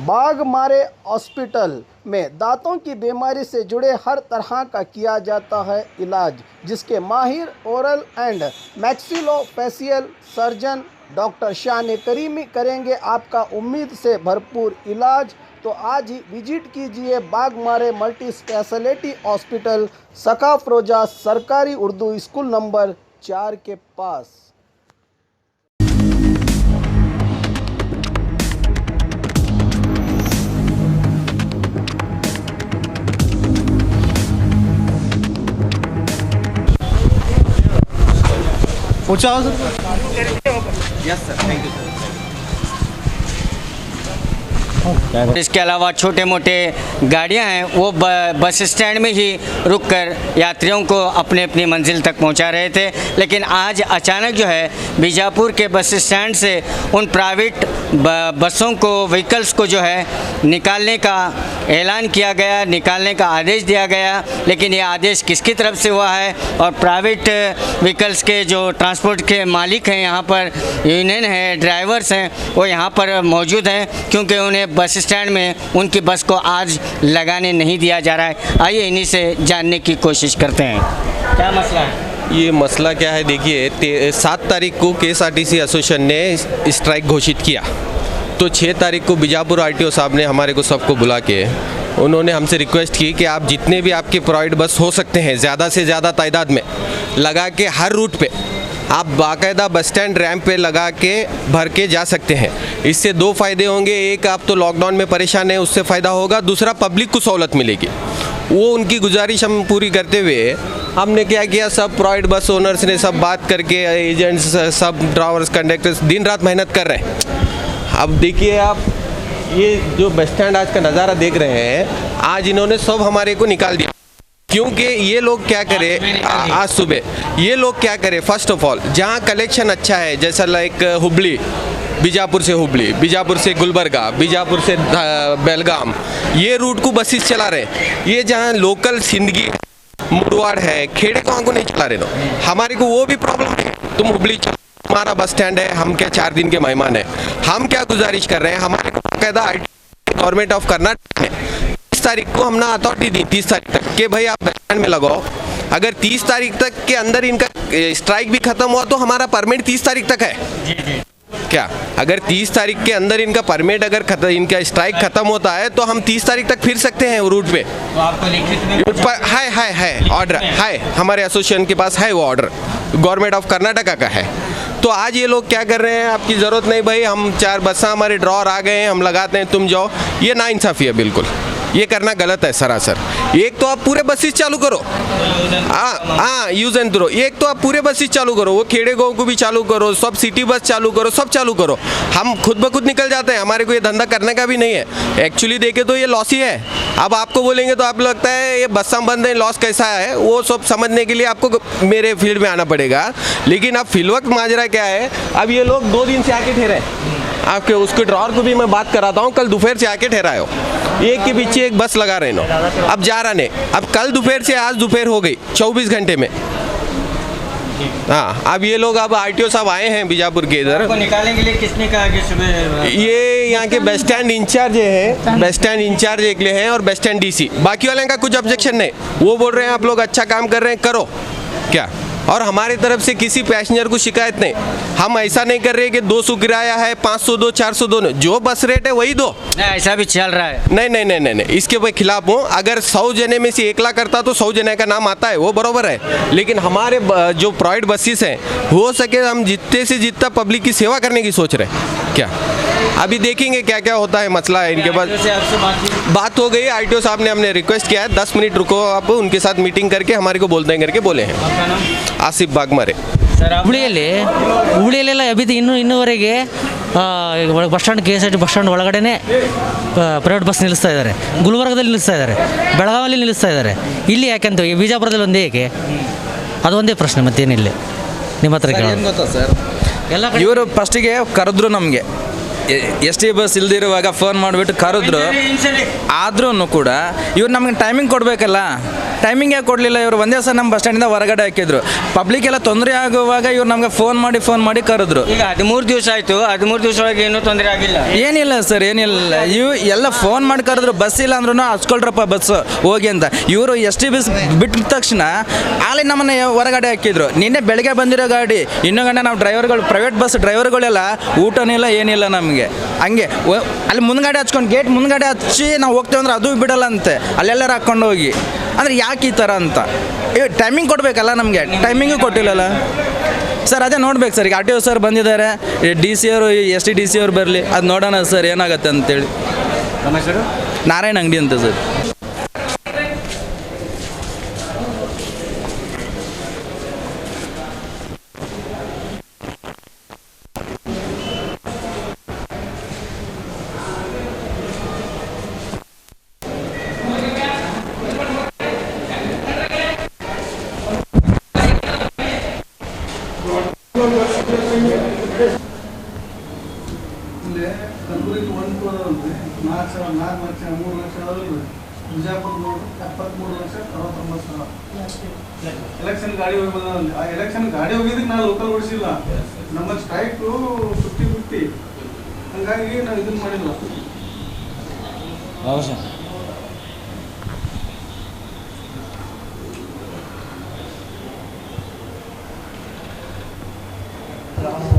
Baghmare hospital में दांतों की बीमारी से जुड़े हर तरह का किया जाता है इलाज, जिसके माहिर oral and maxillofacial surgeon doctor शान करीमी करेंगे आपका उम्मीद से भरपूर इलाज। तो आज ही विजिट कीजिए बाघमारे मल्टी स्पेशलिटी हॉस्पिटल, सकाफरोजा सरकारी उर्दू स्कूल नंबर 4 के पास। पूछा sir? Yes sir, thank you sir. इसके अलावा छोटे मोटे गाड़ियां हैं वो बस स्टैंड में ही रुककर यात्रियों को अपने अपनी मंजिल तक पहुंचा रहे थे, लेकिन आज अचानक जो है बीजापुर के बस स्टैंड से उन प्राइवेट बसों को, व्हीकल्स को जो है निकालने का ऐलान किया गया, निकालने का आदेश दिया गया। लेकिन ये आदेश किसकी तरफ से हुआ है और प्राइवेट व्हीकल्स के जो ट्रांसपोर्ट के मालिक हैं, यहाँ पर यूनियन है, ड्राइवर्स हैं, वो यहाँ पर मौजूद हैं, क्योंकि उन्हें बस स्टैंड में उनकी बस को आज लगाने नहीं दिया जा रहा है। आइए इन्हीं से जानने की कोशिश करते हैं, क्या मसला है। ये मसला क्या है, देखिए 7 तारीख को KSRTC एसोसिएशन ने स्ट्राइक घोषित किया, तो 6 तारीख को बीजापुर RTO साहब ने हमारे को सबको बुला के उन्होंने हमसे रिक्वेस्ट की कि आप जितने भी आपके प्राइवेट बस हो सकते हैं ज़्यादा से ज़्यादा तादाद में लगा के हर रूट पे आप बाकायदा बस स्टैंड रैंप पे लगा के भर के जा सकते हैं। इससे 2 फ़ायदे होंगे, एक आप तो लॉकडाउन में परेशान हैं उससे फ़ायदा होगा, दूसरा पब्लिक को सहूलत मिलेगी। वो उनकी गुजारिश हम पूरी करते हुए हमने क्या किया, सब प्राइवेट बस ओनर्स ने सब बात करके, एजेंट्स, सब ड्राइवर्स, कंडक्टर्स दिन रात मेहनत कर रहे हैं। अब देखिए आप ये जो बस स्टैंड आज का नज़ारा देख रहे हैं, आज इन्होंने सब हमारे को निकाल दिया, क्योंकि ये लोग क्या करें, आज सुबह ये लोग क्या करें, फर्स्ट ऑफ ऑल जहाँ कलेक्शन अच्छा है, जैसा लाइक हुबली, बीजापुर से हुबली, बीजापुर से गुलबर्गा, बीजापुर से बेलगाम, ये रूट को बसेस चला रहे। ये जहाँ लोकल सिंदगी, मुड़वाड़ है, खेड़े गाँव को नहीं चला रहे ना, हमारे को वो भी प्रॉब्लम है। तुम हुबली चलो, हमारा बस स्टैंड है, हम क्या 4 दिन के मेहमान हैं। हम क्या गुजारिश कर रहे हैं, हमारे को बाकायदा गवर्नमेंट ऑफ कर्नाटक ने 30 तारीख को हमने अथॉरिटी दी, 30 तारीख तक कि भाई आप बस स्टैंड में लगाओ। अगर 30 तारीख तक के अंदर इनका स्ट्राइक भी खत्म हुआ तो हमारा परमिट 30 तारीख तक है। क्या अगर 30 तारीख के अंदर इनका परमिट, अगर इनका स्ट्राइक खत्म होता है तो हम 30 तारीख तक फिर सकते हैं रूट पे। तो आपको लिखित में है ऑर्डर है, हमारे एसोसिएशन के पास है वो ऑर्डर, गवर्नमेंट ऑफ कर्नाटका का है। तो आज ये लोग क्या कर रहे हैं, आपकी ज़रूरत नहीं भाई, हम 4 बसें हमारे ड्रॉर आ गए हैं, हम लगाते हैं, तुम जाओ, ये नाइंसाफ़ी है, बिल्कुल ये करना गलत है सरासर। एक तो आप पूरे बसेस चालू करो, हाँ यूज़ एंड थ्रो, एक तो आप पूरे बसेस चालू करो, वो खेड़े गाँव को भी चालू करो, सब सिटी बस चालू करो, सब चालू करो। हम खुद ब खुद निकल जाते हैं, हमारे को ये धंधा करने का भी नहीं है। एक्चुअली देखे तो ये लॉस ही है। अब आपको बोलेंगे तो आप लगता है ये बसें बंद है, लॉस कैसा है, वो सब समझने के लिए आपको मेरे फील्ड में आना पड़ेगा। लेकिन अब फिलवक्त माजरा क्या है, अब ये लोग 2 दिन से आके ठहरे, आपके उसके ड्रॉर को भी मैं बात कराता हूँ, कल दोपहर से आके ठहराए हो, एक के पीछे एक बस लगा रहे नो, अब जा रहा नहीं, अब कल दोपहर से आज दोपहर हो गई 24 घंटे में। हाँ, अब ये लोग अब RTO साहब आए हैं बीजापुर के इधर, निकालने के लिए किसने कहा कि सुबह? ये यहाँ के बस स्टैंड इंचार्ज हैं, बस स्टैंड इंचार्ज एक ले हैं और बस स्टैंड DC, बाकी वाले का कुछ ऑब्जेक्शन नहीं, वो बोल रहे हैं आप लोग अच्छा काम कर रहे हैं, करो क्या। और हमारी तरफ से किसी पैसेंजर को शिकायत नहीं, हम ऐसा नहीं कर रहे कि 200 किराया है, 500 दो, 400 दो, जो बस रेट है वही दो। नहीं, ऐसा भी चल रहा है। नहीं, इसके मैं खिलाफ हूँ। अगर 100 जने में से 1 लाख करता तो 100 जने का नाम आता है, वो बराबर है। लेकिन हमारे जो प्राइवेट बसेस हैं, हो सके हम जितने से जितना पब्लिक की सेवा करने की सोच रहे हैं। क्या अभी देखेंगे क्या क्या होता है, मसला है इनके पास। बात हो गई, RTO साहब ने हमने रिक्वेस्ट किया है 10 मिनट रुको, आप उनके साथ मीटिंग करके हमारे को बोलते हैं करके बोले हैं। आसिफ बागमारे। ಹುಬ್ಳಿಯಲ್ಲೆಲ್ಲ ಇನ್ನೂವರೆಗೆ bus stand KSRTC bus stand ಒಳಗಡೆ ಪ್ರೈವೇಟ್ ಬಸ್ ನಿಲ್ಲಿಸ್ತಾ ಇದ್ದಾರೆ, ಗುಲ್ಬರ್ಗದಲ್ಲಿ ನಿಲ್ಲಿಸ್ತಾ ಇದ್ದಾರೆ, ಬೆಳಗಾವಿಯಲ್ಲಿ ನಿಲ್ಲಿಸ್ತಾ ಇದ್ದಾರೆ, ಇಲ್ಲಿ ಯಾಕೆಂತ ಬಿಜಾಪುರದಲ್ಲಿ ಒಂದೇ ಏಕೆ? ಅದೊಂದೇ ಪ್ರಶ್ನೆ, ಮತ್ತೇನಿಲ್ಲ ನಿಮ್ಮ ಹತ್ರ ಗೊತ್ತಾ ಸರ್, ಎಲ್ಲ ಇವರು ಫಸ್ಟಿಗೆ ಕರೆದ್ರು ನಮಗೆ ಎಸ್ ಟಿ ಬಸ್ ಇಲ್ದಿರುವಾಗ ಫೋನ್ ಮಾಡಿಬಿಟ್ಟು ಕರೆದ್ರು, ಆದ್ರೂ ಕೂಡ ಇವ್ರು ನಮಗೆ ಟೈಮಿಂಗ್ ಕೊಡಬೇಕಲ್ಲ, ಟೈಮಿಂಗೇ ಕೊಡಲಿಲ್ಲ ಇವರು. ಒಂದೇ ಸಲ ನಮ್ಮ ಬಸ್ ಸ್ಟ್ಯಾಂಡಿಂದ ಹೊರಗಡೆ ಹಾಕಿದ್ರು. ಪಬ್ಲಿಕ್ ಎಲ್ಲ ತೊಂದರೆ ಆಗುವಾಗ ಇವ್ರು ನಮಗೆ ಫೋನ್ ಮಾಡಿ ಕರೆದ್ರು. ಈಗ 13 ದಿವಸ ಆಯಿತು, 13 ದಿವಸ ಒಳಗೆ ಏನೂ ತೊಂದರೆ ಆಗಿಲ್ಲ? ಏನಿಲ್ಲ ಸರ್, ಏನಿಲ್ಲ. ಇವು ಎಲ್ಲ ಫೋನ್ ಮಾಡಿ ಕರೆದ್ರು, ಬಸ್ ಇಲ್ಲ ಅಂದ್ರೂ ಹಚ್ಕೊಳ್ರಪ್ಪ ಬಸ್ ಹೋಗಿ ಅಂತ. ಇವರು ಎಸ್ ಟಿ ಬಸ್ ಬಿಟ್ಟ ತಕ್ಷಣ ಅಲ್ಲಿ ನಮ್ಮನ್ನ ಹೊರಗಡೆ ಹಾಕಿದ್ರು. ನಿನ್ನೆ ಬೆಳಗ್ಗೆ ಬಂದಿರೋ ಗಾಡಿ ಇನ್ನೂ ಗಂಟೆ ನಾವು ಡ್ರೈವರ್ಗಳು, ಪ್ರೈವೇಟ್ ಬಸ್ ಡ್ರೈವರ್ಗಳೆಲ್ಲ ಊಟನೂ ಇಲ್ಲ ಏನಿಲ್ಲ ನಮಗೆ. ಹಂಗೆ ಅಲ್ಲಿ ಮುಂದ್ಗಡೆ ಹಚ್ಕೊಂಡು ಗೇಟ್ ಮುಂದ್ಗಡೆ ಹಚ್ಚಿ ನಾವು ಹೋಗ್ತೇವೆ ಅಂದ್ರೆ ಅದು ಬಿಡಲ್ಲ ಅಂತೆ, ಅಲ್ಲೆಲ್ಲರೂ ಹಾಕ್ಕೊಂಡು ಹೋಗಿ. ಅಂದರೆ ಯಾಕೆ ಈ ಥರ ಅಂತ ಟೈಮಿಂಗ್ ಕೊಡಬೇಕಲ್ಲ, ನಮಗೆ ಟೈಮಿಂಗು ಕೊಟ್ಟಿಲ್ಲಲ್ಲ ಸರ್. ಅದೇ ನೋಡ್ಬೇಕು ಸರ್. ಈಗ RTO ಸರ್ ಬಂದಿದ್ದಾರೆ, DC ಅವರು, ST DC ಅವರು ಬರಲಿ, ಅದು ನೋಡೋಣ ಸರ್ ಏನಾಗುತ್ತೆ ಅಂತೇಳಿ. ನಮ್ಮ ಹೆಸರು ನಾರಾಯಣ ಅಂಗಡಿ ಅಂತ ಸರ್. ಕಲಬುರಗಿ 1 4 ಲಕ್ಷ 3 ಲಕ್ಷ ಆದಲ್ರಿ. ಬಿಜಾಪುರ 73 ಲಕ್ಷ 69,000 ಎಲೆಕ್ಷನ್ ಗಾಡಿ ಹೋಗಿ ಬಂದ. ಆ ಎಲೆಕ್ಷನ್ ಗಾಡಿ ಹೋಗಿದ್ದಕ್ಕೆ ನಾವು ಲೋಕಲ್ ಓಡಿಸಿಲ್ಲ. ನಮ್ಮ ಸ್ಟ್ರೈಕು 50-50, ಹಂಗಾಗಿ ನಾವು ಇದನ್ನು ಮಾಡಿಲ್ಲ. ಹೌದು ಸರ್.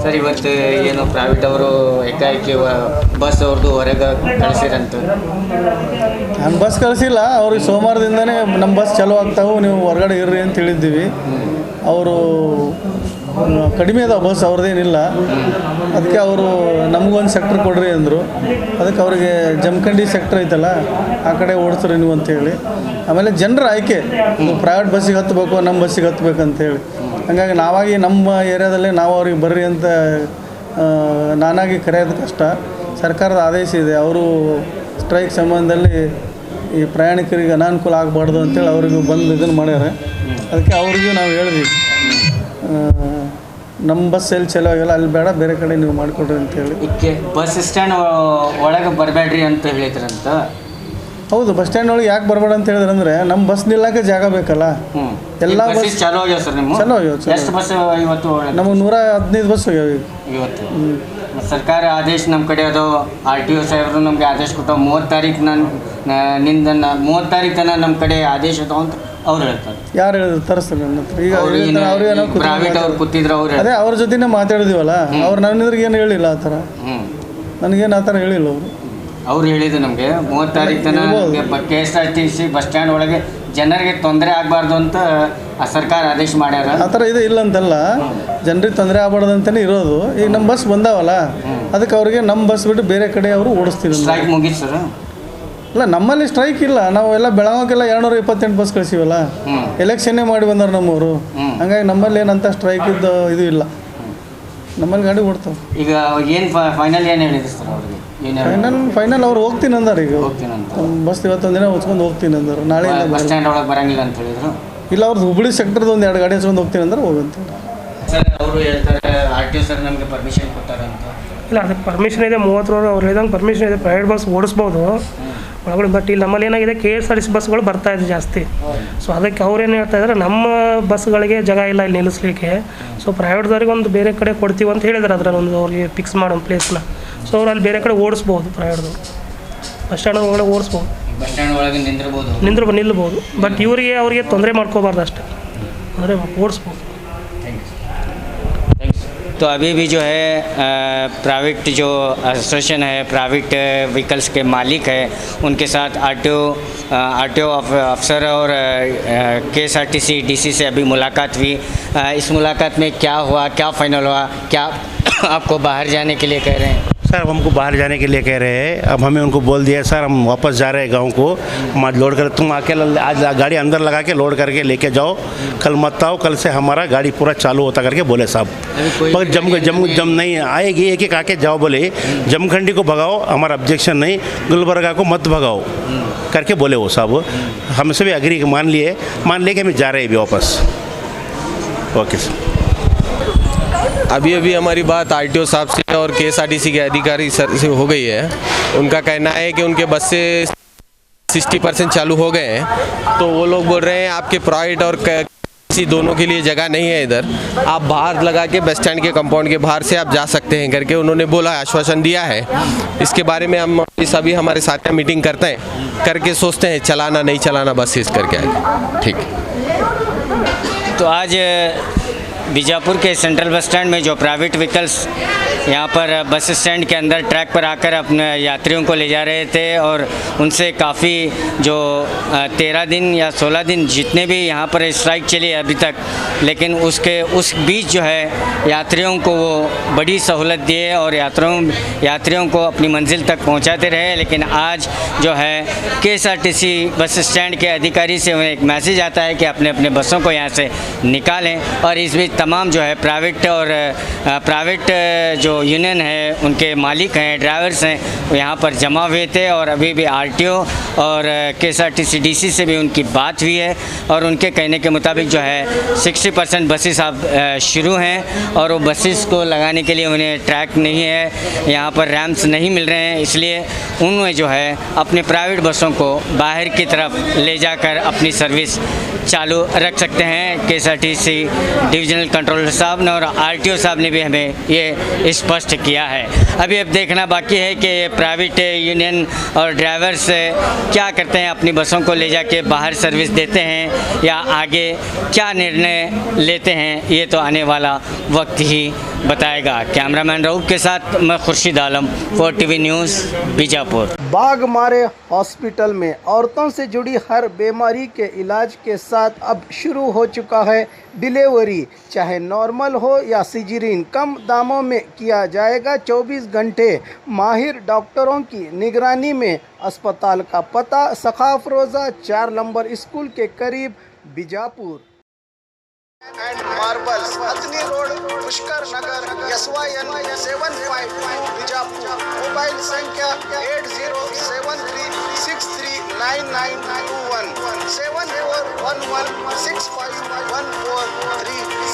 ಸರ್, ಇವತ್ತು ಏನು ಪ್ರೈವೇಟ್ ಅವರು ಏಕಾಏಕಿ ಬಸ್ ಅವ್ರದ್ದು ಹೊರಗೆ ಕಳಿಸಿರಂತ? ನಾನು ಬಸ್ ಕಳಿಸಿಲ್ಲ ಅವ್ರಿಗೆ. ಸೋಮವಾರದಿಂದನೇ ನಮ್ಮ ಬಸ್ ಚಾಲೂ ಆಗ್ತಾವೆ, ನೀವು ಹೊರಗಡೆ ಇರ್ರಿ ಅಂತ ಹೇಳಿದ್ದೀವಿ. ಅವರು ಕಡಿಮೆ ಅದಾವೆ ಬಸ್, ಅವ್ರದ್ದೇನಿಲ್ಲ. ಅದಕ್ಕೆ ಅವರು ನಮಗೊಂದು ಸೆಕ್ಟ್ರ್ ಕೊಡ್ರಿ ಅಂದರು. ಅದಕ್ಕೆ ಅವರಿಗೆ ಜಮಖಂಡಿ ಸೆಕ್ಟ್ರ್ ಐತಲ್ಲ, ಆ ಕಡೆ ಓಡಿಸ್ರಿ ನೀವು ಅಂತೇಳಿ. ಆಮೇಲೆ ಜನರ ಆಯ್ಕೆ, ನೀವು ಪ್ರೈವೇಟ್ ಬಸ್ಸಿಗೆ ಹತ್ತಬೇಕು, ನಮ್ಮ ಬಸ್ಸಿಗೆ ಹತ್ಬೇಕಂತೇಳಿ. ಹಾಗಾಗಿ ನಾವಾಗಿ ನಮ್ಮ ಏರಿಯಾದಲ್ಲೇ ನಾವು ಅವ್ರಿಗೆ ಬರ್ರಿ ಅಂತ ನಾನಾಗಿ ಕರೆಯೋದು ಕಷ್ಟ. ಸರ್ಕಾರದ ಆದೇಶ ಇದೆ, ಅವರು ಸ್ಟ್ರೈಕ್ ಸಂಬಂಧದಲ್ಲಿ ಈ ಪ್ರಯಾಣಿಕರಿಗೆ ಅನಾನುಕೂಲ ಆಗಬಾರ್ದು ಅಂತೇಳಿ ಅವ್ರಿಗೂ ಬಂದು ಇದನ್ನು ಮಾಡ್ಯಾರ. ಅದಕ್ಕೆ ಅವ್ರಿಗೂ ನಾವು ಹೇಳಿದ್ವಿ, ನಮ್ಮ ಬಸ್ ಎಲ್ಲಿ ಚಲೋ ಆಗಿಲ್ಲ, ಅಲ್ಲಿ ಬೇಡ, ಬೇರೆ ಕಡೆ ನೀವು ಮಾಡಿಕೊಡ್ರಿ ಅಂತೇಳಿ. ಇದಕ್ಕೆ ಬಸ್ ಸ್ಟ್ಯಾಂಡ್ ಒಳಗೆ ಬರಬೇಡ್ರಿ ಅಂತ ಹೇಳಿದ್ರಂತ? ಹೌದು, ಬಸ್ ಸ್ಟ್ಯಾಂಡ್ ಒಳಗೆ ಯಾಕೆ ಬರಬೇಡ ಅಂತ ಹೇಳಿದ್ರಂದ್ರೆ ನಮ್ಮ ಬಸ್ ನಿಲ್ಲಕ್ಕೆ ಜಾಗ ಬೇಕಲ್ಲ. ಎಲ್ಲ ಬಸ್ ಚಲೋ ಆಗ್ಯಾವ ಸರ್? ನಿಮ್ಮ ಚಲೋ ಆಗ್ಯಾವ. ಎಷ್ಟು ಬಸ್ ಇವತ್ತು? ನಮಗೆ 115 ಬಸ್ ಹೋಗ್ಯಾವ ಇವತ್ತು. ಸರ್ಕಾರ ಆದೇಶ ನಮ್ಮ ಕಡೆ ಅದು RTO ಸಾಹೇಬರು ನಮಗೆ ಆದೇಶ ಕೊಟ್ಟು 30 ತಾರೀಕು ನಿಂದ 30 ತಾರೀಕು ತನಕ ನಮ್ಮ ಕಡೆ ಆದೇಶ ಅದಾವ ಅಂತ ಅವ್ರು ಹೇಳ್ತಾರೆ. ಯಾರು ಹೇಳಿದ್ರು? ತರಿಸ್ತಾರೆ ನನ್ನ ಹತ್ರ. ಈಗ ಪ್ರೈವೇಟ್ ಅವ್ರು ಕೂತಿದ್ರು, ಅವ್ರು ಅದೇ ಅವ್ರ ಜೊತೆನೇ ಮಾತಾಡಿದೀವಲ್ಲ, ಅವ್ರು ನನ್ನಿದ್ರಿಗೆ ಏನು ಹೇಳಿಲ್ಲ ಆ ಥರ. ನನಗೇನು ಆ ಥರ ಹೇಳಿಲ್ಲ ಅವರು. ಅವ್ರು ಹೇಳಿದ್ರು ನಮಗೆ 30 ತಾರೀಕು ತನಕ KSRTC ಬಸ್ ಸ್ಟ್ಯಾಂಡ್ ಒಳಗೆ ಜನರಿಗೆ ತೊಂದರೆ ಆಗಬಾರ್ದು ಅಂತ ಸರ್ಕಾರ ಆದೇಶ ಮಾಡ್ಯಾರ. ಆ ಥರ ಇದೆ, ಇಲ್ಲ ಅಂತಲ್ಲ, ಜನರಿಗೆ ತೊಂದರೆ ಆಗ್ಬಾರ್ದು ಅಂತಲೇ ಇರೋದು. ಈಗ ನಮ್ಮ ಬಸ್ ಬಂದಾವಲ್ಲ, ಅದಕ್ಕೆ ಅವ್ರಿಗೆ ನಮ್ಮ ಬಸ್ ಬಿಟ್ಟು ಬೇರೆ ಕಡೆ ಅವರು ಓಡಿಸ್ತೀವಿ. ಸ್ಟ್ರೈಕ್ ಮುಗೀತು ಸರ್? ಇಲ್ಲ, ನಮ್ಮಲ್ಲಿ ಸ್ಟ್ರೈಕ್ ಇಲ್ಲ. ನಾವು ಎಲ್ಲ ಬೆಳಗಾವಿಗೆಲ್ಲ 228 ಬಸ್ ಕಳಿಸಿವಲ್ಲ, ಎಲೆಕ್ಷನ್ನೇ ಮಾಡಿ ಬಂದಾರ ನಮ್ಮವರು. ಹಂಗಾಗಿ ನಮ್ಮಲ್ಲಿ ಏನಂತ ಸ್ಟ್ರೈಕ್ ಇದ್ದು ಇದು ಇಲ್ಲ, ನಮ್ಮಲ್ಲಿ ಗಾಡಿ ಓಡ್ತಾವೆ. ಈಗ ಏನು ಫೈನಲ್ ಏನು ಹೇಳಿದ್ರು ಸರ್ ಅವ್ರಿಗೆ? ಫೈನಲ್ ಅವ್ರು ಹೋಗ್ತೀನಿ ಅಂದಾರ. ಈಗ ಬಸ್ ಇವತ್ತೊಂದು ದಿನ ಹೊಚ್ಕೊಂಡು ಹೋಗ್ತೀನಿ ಅಂದರು. ನಾಳೆ ಬಸ್ ಸ್ಟ್ಯಾಂಡ್ ಒಳಗೆ ಬರಂಗಿಲ್ಲ ಅಂತ ಹೇಳಿದ್ರು. ಇಲ್ಲ, ಅವ್ರದ್ದು ಹುಬ್ಬಳ್ಳಿ ಸೆಕ್ಟರ್ದು 1-2 ಗಾಡಿ ಹಚ್ಕೊಂಡು ಹೋಗ್ತೀನಿ ಅಂದ್ರೆ ಹೋಗಂತ ಸರ್. ಅವರು ಹೇಳ್ತಾರೆ RTO ಸರ್ ನಮಗೆ ಪರ್ಮಿಷನ್ ಕೊಟ್ಟಾರಂತ. ಇಲ್ಲ, ಅದಕ್ಕೆ ಪರ್ಮಿಷನ್ ಇದೆ. 30 ಅವ್ರು ಹೇಳಿದಂಗೆ ಪರ್ಮಿಷನ್ ಇದೆ, ಪ್ರೈವೇಟ್ ಬಸ್ ಓಡಿಸ್ಬೋದು ಒಳಗಡೆ. ಬಟ್ ಇಲ್ಲಿ ನಮ್ಮಲ್ಲಿ ಏನಾಗಿದೆ, KSRTC ಬಸ್ಗಳು ಬರ್ತಾ ಇದೆ ಜಾಸ್ತಿ. ಸೊ ಅದಕ್ಕೆ ಅವ್ರೇನು ಹೇಳ್ತಾ ಇದ್ದಾರೆ, ನಮ್ಮ ಬಸ್ಗಳಿಗೆ ಜಾಗ ಇಲ್ಲ ಇಲ್ಲಿ ನಿಲ್ಲಿಸ್ಲಿಕ್ಕೆ. ಸೊ ಪ್ರೈವೇಟ್ದವ್ರಿಗೆ ಒಂದು ಬೇರೆ ಕಡೆ ಕೊಡ್ತೀವಿ ಅಂತ ಹೇಳಿದ್ದಾರೆ. ಅದರಲ್ಲಿ ಒಂದು ಅವ್ರಿಗೆ ಫಿಕ್ಸ್ ಮಾಡೋ ಪ್ಲೇಸ್ನ. ಸೊ ಅವ್ರು ಅಲ್ಲಿ ಬೇರೆ ಕಡೆ ಓಡಿಸ್ಬೋದು, ಪ್ರೈವೇಟ್ದವ್ರು ಬಸ್ ಸ್ಟ್ಯಾಂಡ್ ಒಳಗಡೆ ಓಡಿಸ್ಬೋದು, ಬಸ್ ಸ್ಟ್ಯಾಂಡ್ ಒಳಗೆ ನಿಲ್ಬೋದು. ಬಟ್ ಅವ್ರಿಗೆ ತೊಂದರೆ ಮಾಡ್ಕೋಬಾರ್ದು ಅಷ್ಟೇ, ಅಂದರೆ ಓಡಿಸ್ಬೋದು. तो अभी भी जो है प्राइवेट जो एसोसिएशन है, प्राइवेट व्हीकल्स के मालिक है, उनके साथ RTO अफसर और KSRTC DC से अभी मुलाकात हुई। इस मुलाकात में क्या हुआ, क्या फाइनल हुआ? क्या आपको बाहर जाने के लिए कह रहे हैं? सर, हमको बाहर जाने के लिए कह रहे हैं. अब हमें उनको बोल दिया सर, हम वापस जा रहे हैं गांव को. आज लोड कर, तुम अकेला आज गाड़ी अंदर लगा के लोड करके लेके जाओ, कल मत आओ, कल से हमारा गाड़ी पूरा चालू होता करके बोले साहब. मगर जम नहीं आएगी, एक एक आके जाओ बोले. जमखंडी को भगाओ, हमारा ऑब्जेक्शन नहीं, गुलबर्गा को मत भगाओ करके बोले वो साहब. हमसे भी अग्री मान लिए कि हम जा रहे हैं भी वापस. Okay sir. अभी अभी हमारी बात आरटीओ साहब से और केएसआरटीसी के अधिकारी सर से हो गई है। उनका कहना है कि उनके बस से 60% चालू हो गए हैं। तो वो लोग बोल रहे हैं आपके प्राइवेट और किसी दोनों के लिए जगह नहीं है इधर, आप बाहर लगा के बस स्टैंड के कंपाउंड के बाहर से आप जा सकते हैं करके उन्होंने बोला, आश्वासन दिया है। इसके बारे में हम सभी हमारे साथ में मीटिंग करते हैं, करके सोचते हैं चलाना नहीं चलाना बस इस करके आगे। ठीक। तो आज बीजापुर के सेंट्रल बस स्टैंड में जो प्राइवेट व्हीकल्स यहाँ पर बस स्टैंड के अंदर ट्रैक पर आकर अपने यात्रियों को ले जा रहे थे और उनसे काफ़ी जो 13 दिन या 16 दिन जितने भी यहाँ पर स्ट्राइक चली है अभी तक, लेकिन उस बीच जो है यात्रियों को वो बड़ी सहूलत दिए और यात्रियों को अपनी मंजिल तक पहुँचाते रहे। लेकिन आज जो है केएसआरटीसी बस स्टैंड के अधिकारी से उन्हें एक मैसेज आता है कि अपने अपने बसों को यहाँ से निकालें। और इस बीच तमाम जो है प्राइवेट जो यूनियन है, उनके मालिक हैं, ड्राइवर्स हैं, वो यहाँ पर जमा हुए थे और अभी भी आरटीओ और केएसआरटीसी डीसी से भी उनकी बात हुई है और उनके कहने के मुताबिक जो है 60% बसेस अब शुरू हैं और वो बसेस को लगाने के लिए उन्हें ट्रैक नहीं है, यहाँ पर रैम्प्स नहीं मिल रहे हैं, इसलिए उन्होंने जो है अपने प्राइवेट बसों को बाहर की तरफ ले जाकर अपनी सर्विस चालू रख सकते हैं। केएसआरटीसी डिविजनल कंट्रोलर साहब ने और आरटीओ साहब ने भी हमें ये स्पष्ट किया है। अभी अब देखना बाकी है कि प्राइवेट यूनियन और ड्राइवर्स क्या करते हैं, अपनी बसों को ले जाके बाहर सर्विस देते हैं या आगे क्या निर्णय लेते हैं, ये तो आने वाला वक्त ही बताएगा। कैमरामैन रऊफ के साथ मैं Khurshid Alam, 4TV news, Bijapur. Baghmare hospital में औरतों से जुड़ी हर बीमारी के इलाज के साथ अब शुरू हो चुका है डिलीवरी, चाहे नॉर्मल हो या सिजरीन, कम दामों में किया जाएगा। 24 घंटे माहिर डॉक्टरों की निगरानी में। अस्पताल का पता सखाफ रोज़ा 4 नंबर स्कूल के करीब, Bijapur. And marbles, Hathni road, Pushkar Nagar, SYN 752 Bijapur. Mobile संख्या 8073639921 7411651436।